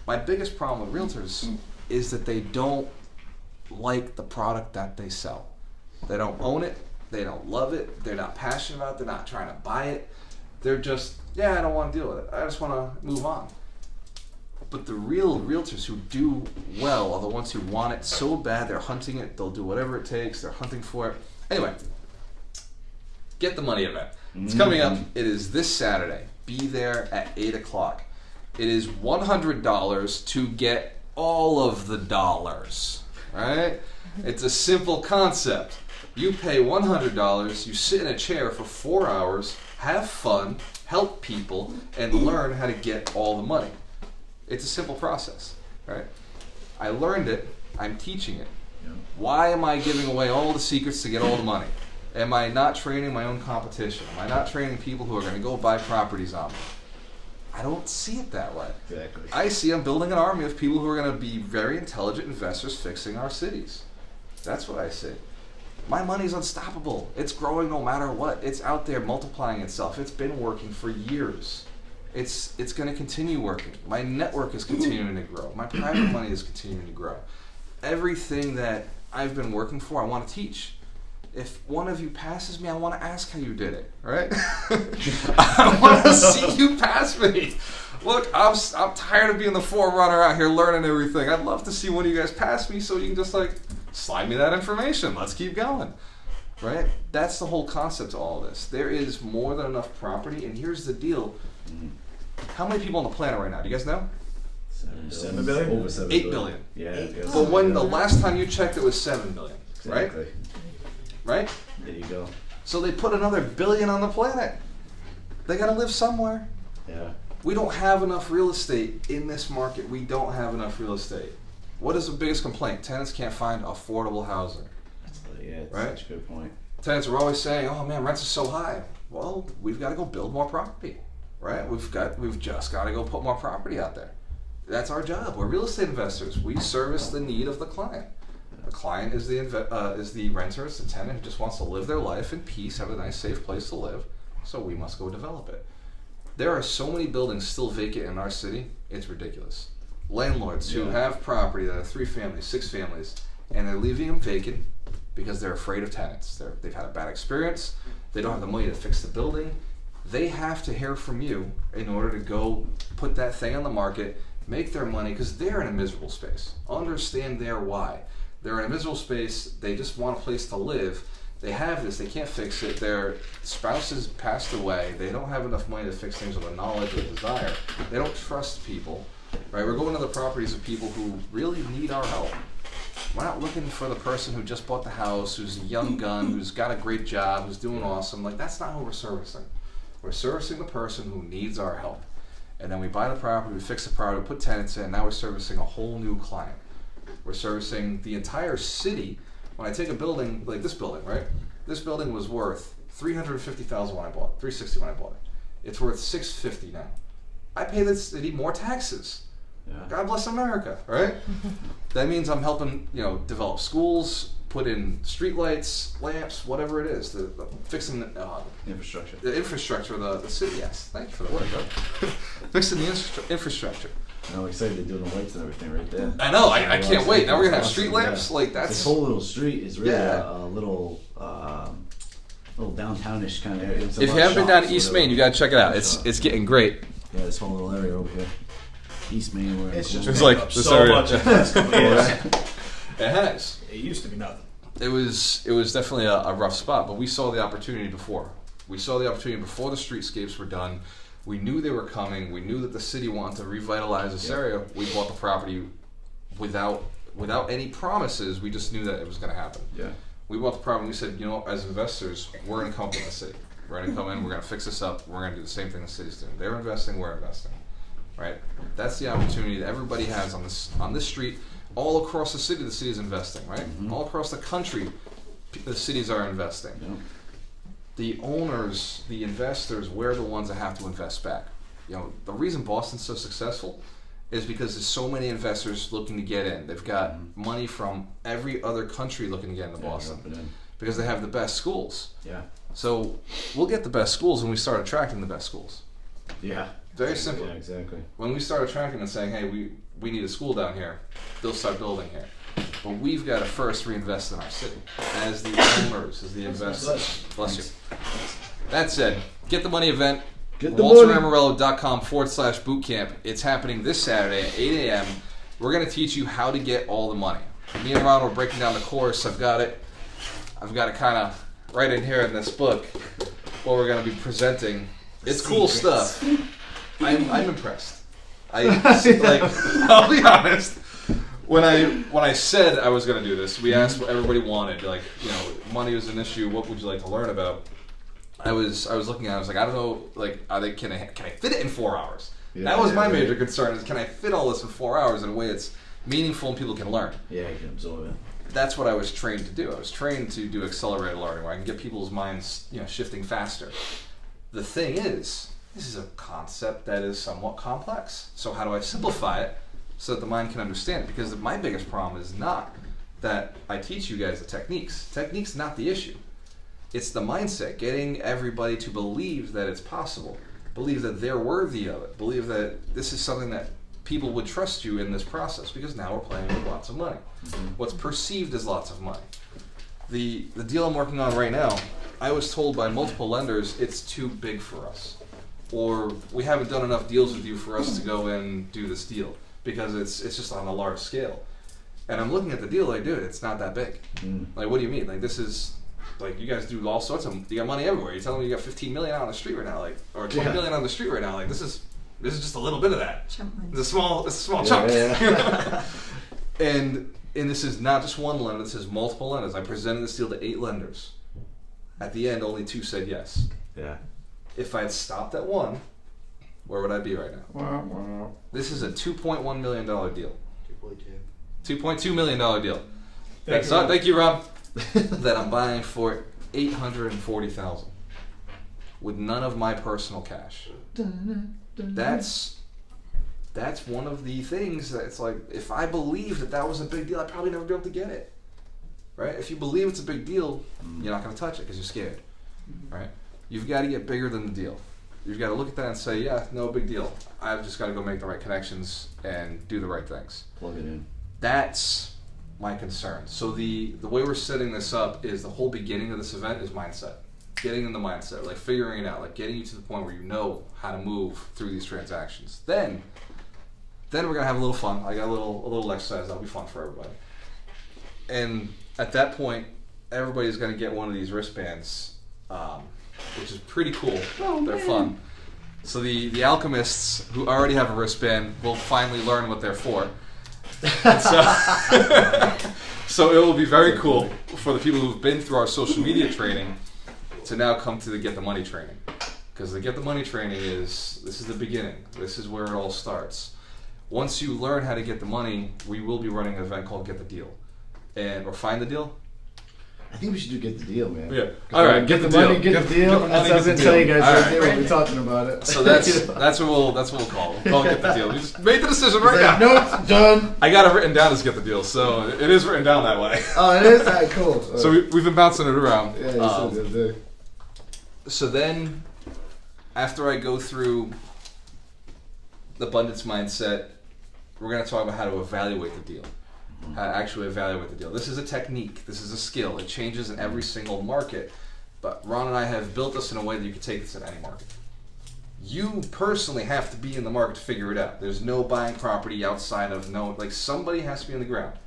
My biggest problem with realtors is that they don't like the product that they sell. They don't own it. They don't love it. They're not passionate about it. They're not trying to buy it. They're just, I don't want to deal with it. I just want to move on. But the real realtors who do well are the ones who want it so bad they're hunting it. They'll do whatever it takes. They're hunting for it. Anyway, Get the Money event. It's coming up. It is this Saturday. Be there at 8 o'clock. It is $100 to get all of the dollars. Right? It's a simple concept. You pay $100, you sit in a chair for 4 hours, have fun, help people, and learn how to get all the money. It's a simple process, right? I learned it, I'm teaching it. Why am I giving away all the secrets to get all the money? Am I not training my own competition? Am I not training people who are going to go buy properties on me? I don't see it that way. Exactly. I see I'm building an army of people who are going to be very intelligent investors fixing our cities. That's what I see. My money's unstoppable. It's growing no matter what. It's out there multiplying itself. It's been working for years. It's going to continue working. My network is continuing to grow. My private money is continuing to grow. Everything that I've been working for, I want to teach. If one of you passes me, I want to ask how you did it, right? I want to see you pass me. Look, I'm tired of being the forerunner out here learning everything. I'd love to see one of you guys pass me so you can just slide me that information. Let's keep going, right? That's the whole concept of all of this. There is more than enough property, and here's the deal. How many people on the planet right now? Do you guys know? 7 billion? Over 7 8 billion. Yeah. But when the last time you checked, it was 7 billion, Exactly. right? There you go. So they put another billion on the planet. They got to live somewhere. Yeah. We don't have enough real estate in this market. We don't have enough real estate. What is the biggest complaint? Tenants can't find affordable housing. Yeah, it's Right? such a good point. Tenants are always saying, "Oh man, rents are so high." Well, we've got to go build more property, right? We've just got to go put more property out there. That's our job. We're real estate investors. We service the need of the client. The client is the renter, it's the tenant who just wants to live their life in peace, have a nice, safe place to live. So we must go develop it. There are so many buildings still vacant in our city. It's ridiculous. Landlords who have property that are 3 families, 6 families, and they're leaving them vacant because they're afraid of tenants. They've had a bad experience. They don't have the money to fix the building. They have to hear from you in order to go put that thing on the market, make their money, because they're in a miserable space. Understand their why. They're in a miserable space. They just want a place to live. They have this. They can't fix it. Their spouses passed away. They don't have enough money to fix things with the knowledge or desire. They don't trust people. Right? We're going to the properties of people who really need our help. We're not looking for the person who just bought the house, who's a young gun, who's got a great job, who's doing awesome. Like, that's not who we're servicing. We're servicing the person who needs our help. And then we buy the property, we fix the property, we put tenants in, now we're servicing a whole new client. We're servicing the entire city. When I take a building, like this building, right? This building was worth $350,000 when I bought it, $360,000 when I bought it. It's worth $650,000 now. I pay the city more taxes. Yeah. God bless America, right? That means I'm helping, develop schools, put in streetlights, lamps, whatever it is, fixing the Infrastructure. the infrastructure of the city. Yes, thank you for the word. Fixing the infrastructure. I'm excited they're doing the lights and everything right there. I know. I can't wait. Now we're gonna have Awesome, street lamps. yeah. Like that's This whole little street is really Yeah. a little downtownish kind of area. It's a If lot you of haven't been down shops, East whatever. Main, you gotta check it out. Shops. It's getting great. Yeah, this whole little area over here. East Main, where It's just It's picked like up this so area. much in the last couple of years. It has. It used to be nothing. It was definitely a rough spot, but we saw the opportunity before. We saw the opportunity before the streetscapes were done. We knew they were coming. We knew that the city wanted to revitalize this area. We bought the property without any promises. We just knew that it was going to happen. Yeah. We bought the property and we said, as investors, we're going to come up with the city. We're going to come in, we're going to fix this up, we're going to do the same thing the city's doing. They're investing, we're investing. Right? That's the opportunity that everybody has on this street. All across the city is investing, right? Mm-hmm. All across the country, the cities are investing. Yeah. The owners, the investors, we're the ones that have to invest back. The reason Boston's so successful is because there's so many investors looking to get in. They've got money from every other country looking to get into Boston jumping in. because they have the best schools. Yeah. So we'll get the best schools when we start attracting the best schools. Yeah. Very simple. Yeah, exactly. When we start attracting and saying, hey, we need a school down here, they'll start building here. But we've got to first reinvest in our city as the owners, as the investors. Bless you. That said, Get the Money event. Get the money. WalterAmorello.com/bootcamp. It's happening this Saturday at 8 a.m. We're going to teach you how to get all the money. Me and Ron are breaking down the course. I've got it kind of right in here in this book, what we're going to be presenting. It's cool stuff. I'm impressed. I'll be honest. When I said I was going to do this, we asked what everybody wanted. Money was an issue. What would you like to learn about? I was looking at it. I was like, I don't know. Can I fit it in 4 hours? Yeah, that was my yeah. major concern. Is can I fit all this in 4 hours in a way that's meaningful and people can learn? Yeah, you can absorb it. That's what I was trained to do. I was trained to do accelerated learning, where I can get people's minds, shifting faster. The thing is, this is a concept that is somewhat complex. So how do I simplify it so that the mind can understand it? Because my biggest problem is not that I teach you guys the techniques. Technique's not the issue. It's the mindset, getting everybody to believe that it's possible, believe that they're worthy of it, believe that this is something that people would trust you in this process, because now we're playing with lots of money. What's perceived as lots of money. The deal I'm working on right now, I was told by multiple lenders it's too big for us, or we haven't done enough deals with you for us to go and do this deal, because it's just on a large scale. And I'm looking at the deal like, dude, it's not that big. Like, what do you mean? Like, this is... Like, you guys do all sorts of... You got money everywhere. You're telling me you got 15 million out on the street right now, or 20 million on the street right now. Like, this is just a little bit of that. Chump money. It's a small chunk. Yeah. And this is not just one lender. This is multiple lenders. I presented this deal to 8 lenders. At the end, only 2 said yes. Yeah. If I had stopped at 1, where would I be right now? This is a $2.1 million deal. 2.2 million deal. Thank you, Rob. That I'm buying for $840,000 with none of my personal cash. That's one of the things that it's like, if I believe that was a big deal, I'd probably never be able to get it. Right? If you believe it's a big deal, you're not going to touch it because you're scared. Right? You've got to get bigger than the deal. You've got to look at that and say, yeah, no big deal. I've just got to go make the right connections and do the right things. Plug it in. That's my concern. So the way we're setting this up is the whole beginning of this event is mindset. Getting in the mindset, like figuring it out, like getting you to the point where you know how to move through these transactions. Then we're gonna have a little fun. I got a little exercise that'll be fun for everybody. And at that point, everybody's gonna get one of these wristbands, which is pretty cool. They're fun. So the alchemists who already have a wristband will finally learn what they're for. So it will be very cool for the people who've been through our social media training to now come to the Get the Money training. Because the Get the Money training this is the beginning. This is where it all starts. Once you learn how to get the money, we will be running an event called Get the Deal. Or Find the Deal. I think we should do Get the Deal, man. Yeah. All right. Get the money, get the deal. That's what I was gonna tell you guys right there when we're talking about it. So that's what we'll call it. We'll call it Get the Deal. We just made the decision right now. No, it's done. I got it written down as Get the Deal, so it is written down that way. Oh, it is? All right, cool. So we've been bouncing it around. Yeah, you said the other day. So then, after I go through the abundance mindset, we're going to talk about how to evaluate the deal. How to actually evaluate the deal. This is a technique. This is a skill. It changes in every single market. But Ron and I have built this in a way that you can take this in any market. You personally have to be in the market to figure it out. There's no buying property outside of somebody has to be on the ground.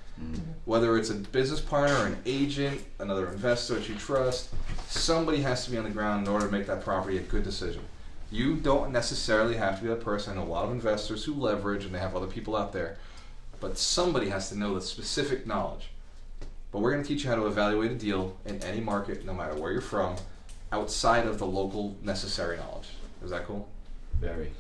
Whether it's a business partner, an agent, another investor that you trust, somebody has to be on the ground in order to make that property a good decision. You don't necessarily have to be that person. I know a lot of investors who leverage and they have other people out there, but somebody has to know the specific knowledge. But we're going to teach you how to evaluate a deal in any market, no matter where you're from, outside of the local necessary knowledge. Is that cool? Very.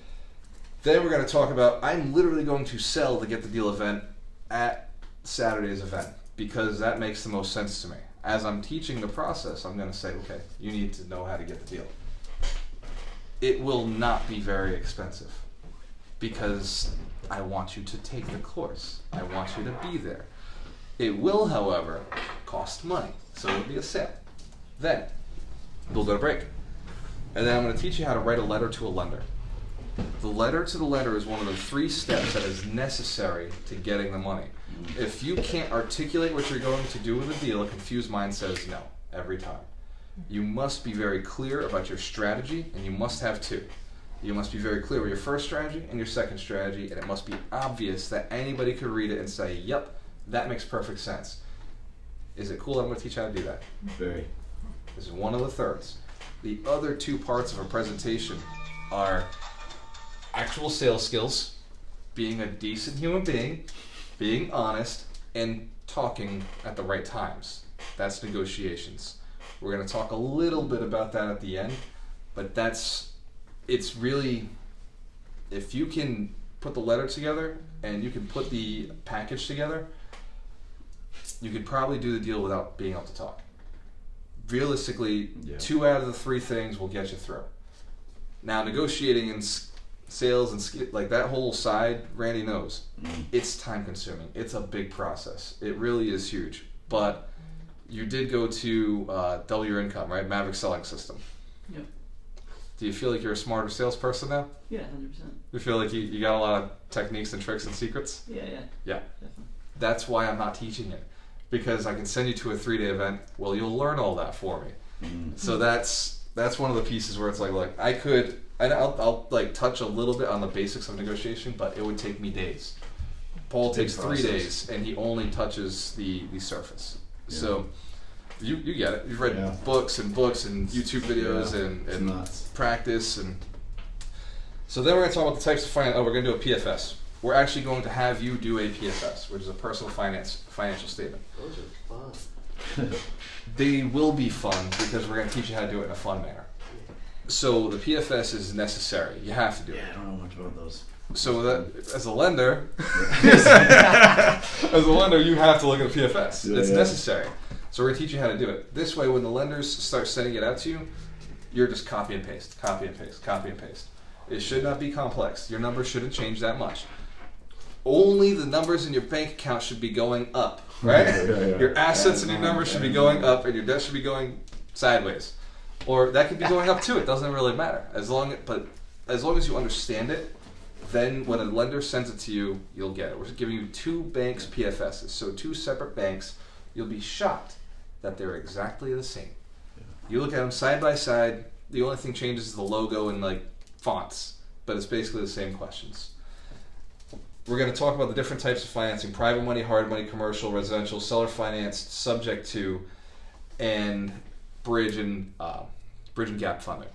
Then we're going to talk about, I'm literally going to sell the Get the Deal event at Saturday's event because that makes the most sense to me. As I'm teaching the process, I'm going to say, okay, you need to know how to get the deal. It will not be very expensive because I want you to take the course. I want you to be there. It will, however, cost money, so it'll be a sale. Then we'll go to break. And then I'm going to teach you how to write a letter to a lender. The letter to the lender is one of the 3 steps that is necessary to getting the money. If you can't articulate what you're going to do with a deal, a confused mind says no every time. You must be very clear about your strategy, and you must have 2. You must be very clear with your first strategy and your second strategy, and it must be obvious that anybody could read it and say, yep, that makes perfect sense. Is it cool? I'm going to teach you how to do that. Very. This is one of the thirds. The other 2 parts of a presentation are actual sales skills, being a decent human being, being honest, and talking at the right times. That's negotiations. We're going to talk a little bit about that at the end, but it's really, if you can put the letter together and you can put the package together, you could probably do the deal without being able to talk. Realistically, 2 out of the 3 things will get you through. Now, negotiating and sales and like that whole side, Randy knows. It's time consuming. It's a big process. It really is huge. But you did go to Double Your Income, right? Maverick Selling System. Yep. Do you feel like you're a smarter salesperson now? Yeah, 100%. You feel like you got a lot of techniques and tricks and secrets? Yeah. Yeah. Definitely. That's why I'm not teaching it. Because I can send you to a 3-day event. Well, you'll learn all that for me. So that's one of the pieces where it's like, look, I'll like touch a little bit on the basics of negotiation, but it would take me days. Paul takes 3 days, and he only touches the surface. Yeah. So you get it. You've read books and YouTube videos and practice. And so then we're going to talk about the types of finance. We're going to do a PFS. We're actually going to have you do a PFS, which is a personal financial statement. Those are fun. They will be fun because we're going to teach you how to do it in a fun manner. So the PFS is necessary. You have to do it. Yeah, I don't know much about those. So that, as a lender, you have to look at the PFS. It's necessary. So we're going to teach you how to do it. This way, when the lenders start sending it out to you, you're just copy and paste, copy and paste, copy and paste. It should not be complex. Your numbers shouldn't change that much. Only the numbers in your bank account should be going up, right? Your assets and your numbers should be going up, and your debt should be going sideways. Or that could be going up too. It doesn't really matter. As long as you understand it, then when a lender sends it to you, you'll get it. We're giving you 2 banks PFSs, so 2 separate banks. You'll be shocked that they're exactly the same. You look at them side by side. The only thing changes is the logo and like fonts, but it's basically the same questions. We're going to talk about the different types of financing: private money, hard money, commercial, residential, seller financed, subject to, and bridge and gap funding.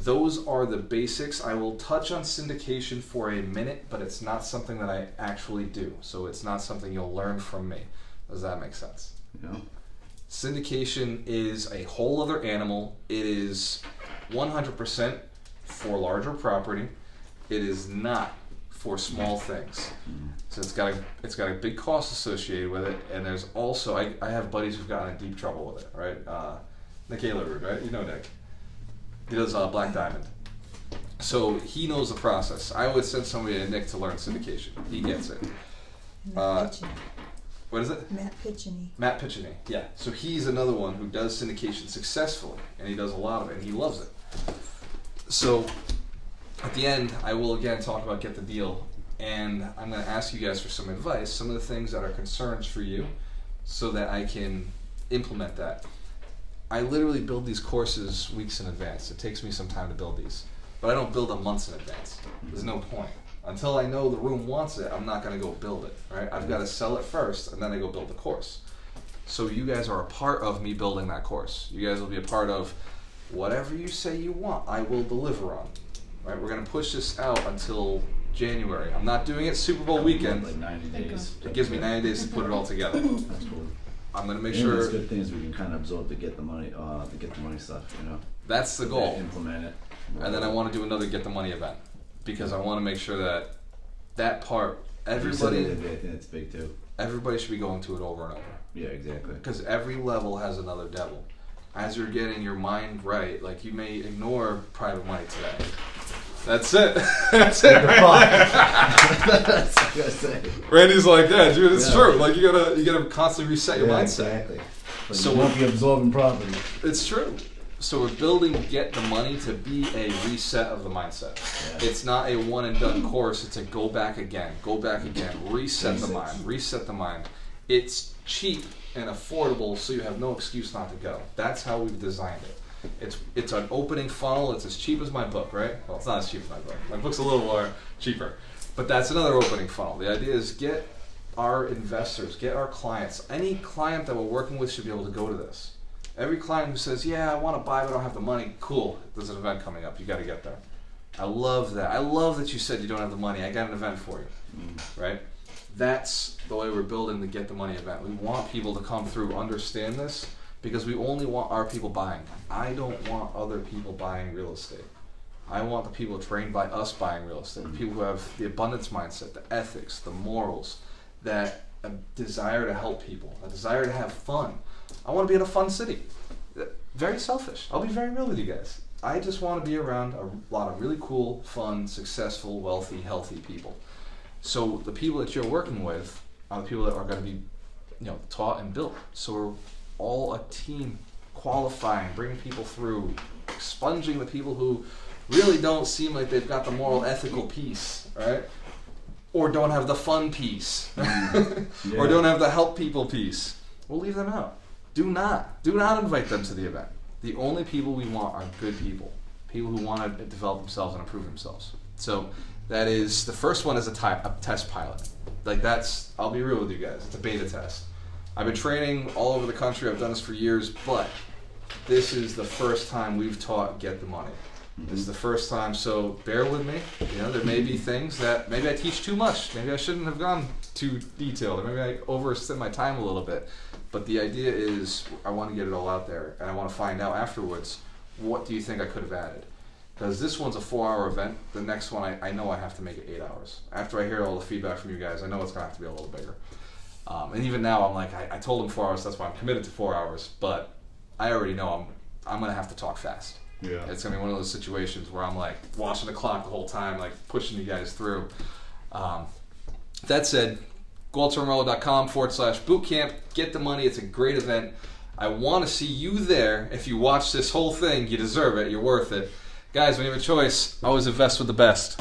Those are the basics. I will touch on syndication for a minute, but it's not something that I actually do. So it's not something you'll learn from me. Does that make sense? You know? Syndication is a whole other animal. It is 100% for larger property. It is not for small things. So it's got a big cost associated with it, and there's also I have buddies who've gotten in deep trouble with it, right? Nick Aylerud, right? You know Nick. He does Black Diamond. So he knows the process. I would send somebody to Nick to learn syndication. He gets it. Matt Pitchney. What is it? Matt Pitchney. Matt Pitchney, yeah. So he's another one who does syndication successfully, and he does a lot of it, and he loves it. So at the end, I will again talk about Get the Deal, and I'm going to ask you guys for some advice, some of the things that are concerns for you, so that I can implement that. I literally build these courses weeks in advance. It takes me some time to build these, but I don't build them months in advance. There's no point. Until I know the room wants it, I'm not going to go build it, right? I've got to sell it first, and then I go build the course. So you guys are a part of me building that course. You guys will be a part of whatever you say you want, I will deliver on. Right? We're going to push this out until January. I'm not doing it Super Bowl weekend. Like 90 days. It gives me 90 days to put it all together. That's cool. I'm going to make And sure it's good things we can kind of absorb to get the money stuff, you know. that's the goal. Implement it. And then I want to do another Get the Money event, because I want to make sure that part, everybody it's big too. Everybody should be going to it over and over. Yeah, exactly. Because every level has another devil. As you're getting your mind right, like you may ignore private money today. That's it. That's it. That's what I gotta say. Randy's like, yeah, dude, it's true. Like you gotta constantly reset your mindset. Exactly. But So you won't be absorbing property. It's true. So we're building Get the Money to be a reset of the mindset. Yeah. It's not a one and done course. It's a go back again, reset the mind, reset the mind. It's cheap and affordable, so you have no excuse not to go. That's how we've designed it. It's an opening funnel. It's as cheap as my book, right? Well, it's not as cheap as my book. My book's a little more cheaper, but that's another opening funnel. The idea is get our investors, get our clients. Any client that we're working with should be able to go to this. Every client who says, yeah, I want to buy but I don't have the money, cool, there's an event coming up. You got to get there. I love that. I love that you said you don't have the money. I got an event for you, right? That's the way we're building the Get the Money event. We want people to come through, understand this, because we only want our people buying. I don't want other people buying real estate. I want the people trained by us buying real estate, the people who have the abundance mindset, the ethics, the morals, that a desire to help people, a desire to have fun. I want to be in a fun city. Very selfish. I'll be very real with you guys. I just want to be around a lot of really cool, fun, successful, wealthy, healthy people. So the people that you're working with are the people that are going to be, taught and built. So we're all a team, qualifying, bringing people through, expunging the people who really don't seem like they've got the moral, ethical piece, right? Or don't have the fun piece, or don't have the help people piece. We'll leave them out. Do not invite them to the event. The only people we want are good people who want to develop themselves and improve themselves. So that is, the first one is a test pilot. Like I'll be real with you guys, it's a beta test. I've been training all over the country, I've done this for years, but this is the first time we've taught Get the Money. This is the first time, so bear with me. There may be things that maybe I teach too much. Maybe I shouldn't have gone too detailed, or maybe I overspent my time a little bit. But the idea is I want to get it all out there, and I want to find out afterwards, what do you think I could have added? Because this one's a 4-hour event. The next one, I know I have to make it 8 hours. After I hear all the feedback from you guys, I know it's going to have to be a little bigger. And even now, I'm like, I told them 4 hours, that's why I'm committed to 4 hours. But I already know I'm going to have to talk fast. Yeah. It's going to be one of those situations where I'm like watching the clock the whole time, like pushing you guys through. That said, GwalterMorello.com/bootcamp. Get the Money. It's a great event. I want to see you there. If you watch this whole thing, you deserve it. You're worth it. Guys, when you have a choice, always invest with the best.